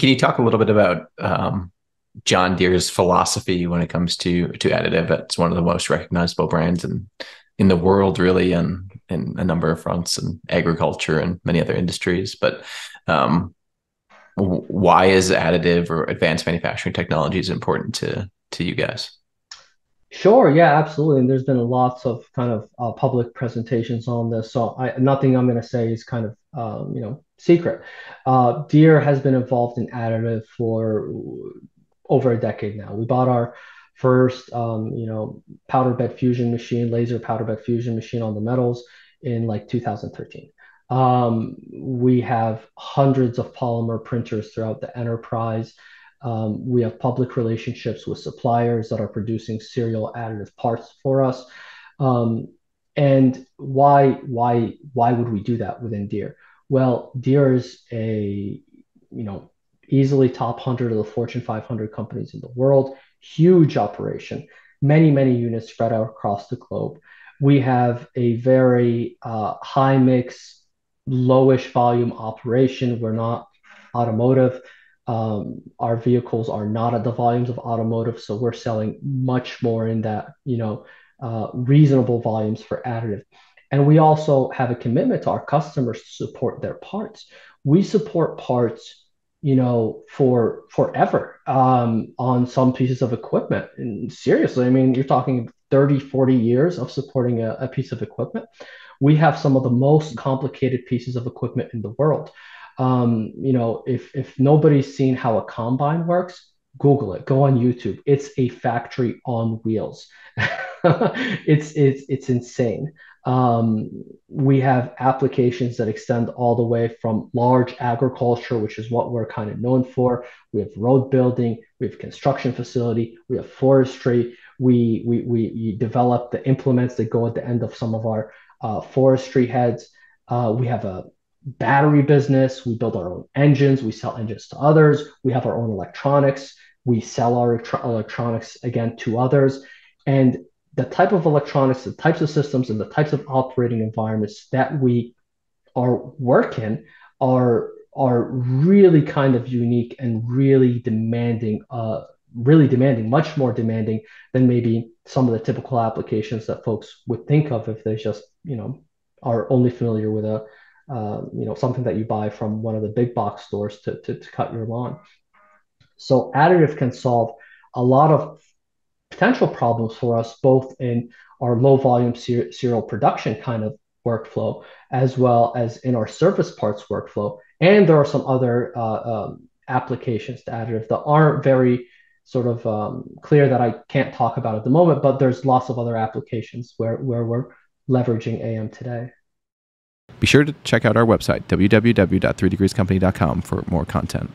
can you talk a little bit about John Deere's philosophy when it comes to additive? It's one of the most recognizable brands in the world, really, and in a number of fronts, and agriculture and many other industries. But um, why is additive or advanced manufacturing technologies important to you guys? Sure, yeah, absolutely. And there's been lots of kind of public presentations on this. So nothing I'm going to say is kind of secret. Deere has been involved in additive for over a decade now. We bought our first powder bed fusion machine, laser powder bed fusion machine on the metals in like 2013. We have hundreds of polymer printers throughout the enterprise. We have public relationships with suppliers that are producing serial additive parts for us. Um, and why would we do that within Deere? Well, Deere is a easily top 100 of the Fortune 500 companies in the world, huge operation, many units spread out across the globe. We have a very high mix, lowish volume operation. We're not automotive. Our vehicles are not at the volumes of automotive, so we're selling much more in that, reasonable volumes for additive. And we also have a commitment to our customers to support their parts. We support parts, for forever on some pieces of equipment. And seriously, I mean, you're talking 30, 40 years of supporting a piece of equipment. We have some of the most complicated pieces of equipment in the world. If nobody's seen how a combine works, Google it. Go on YouTube. It's a factory on wheels. It's insane. We have applications that extend all the way from large agriculture, which is what we're kind of known for. We have road building, we have construction facility, we have forestry. We develop the implements that go at the end of some of our forestry heads. We have a battery business. We build our own engines. We sell engines to others. We have our own electronics. We sell our electronics again to others. And the type of electronics, the types of systems, and the types of operating environments that we are working are really kind of unique and really demanding, much more demanding than maybe some of the typical applications that folks would think of if they just, are only familiar with something that you buy from one of the big box stores to cut your lawn. So additive can solve a lot of potential problems for us, both in our low volume serial production kind of workflow, as well as in our service parts workflow. And there are some other applications to additive that aren't very sort of clear that I can't talk about at the moment, but there's lots of other applications where we're leveraging AM today. Be sure to check out our website, www.3degreescompany.com, for more content.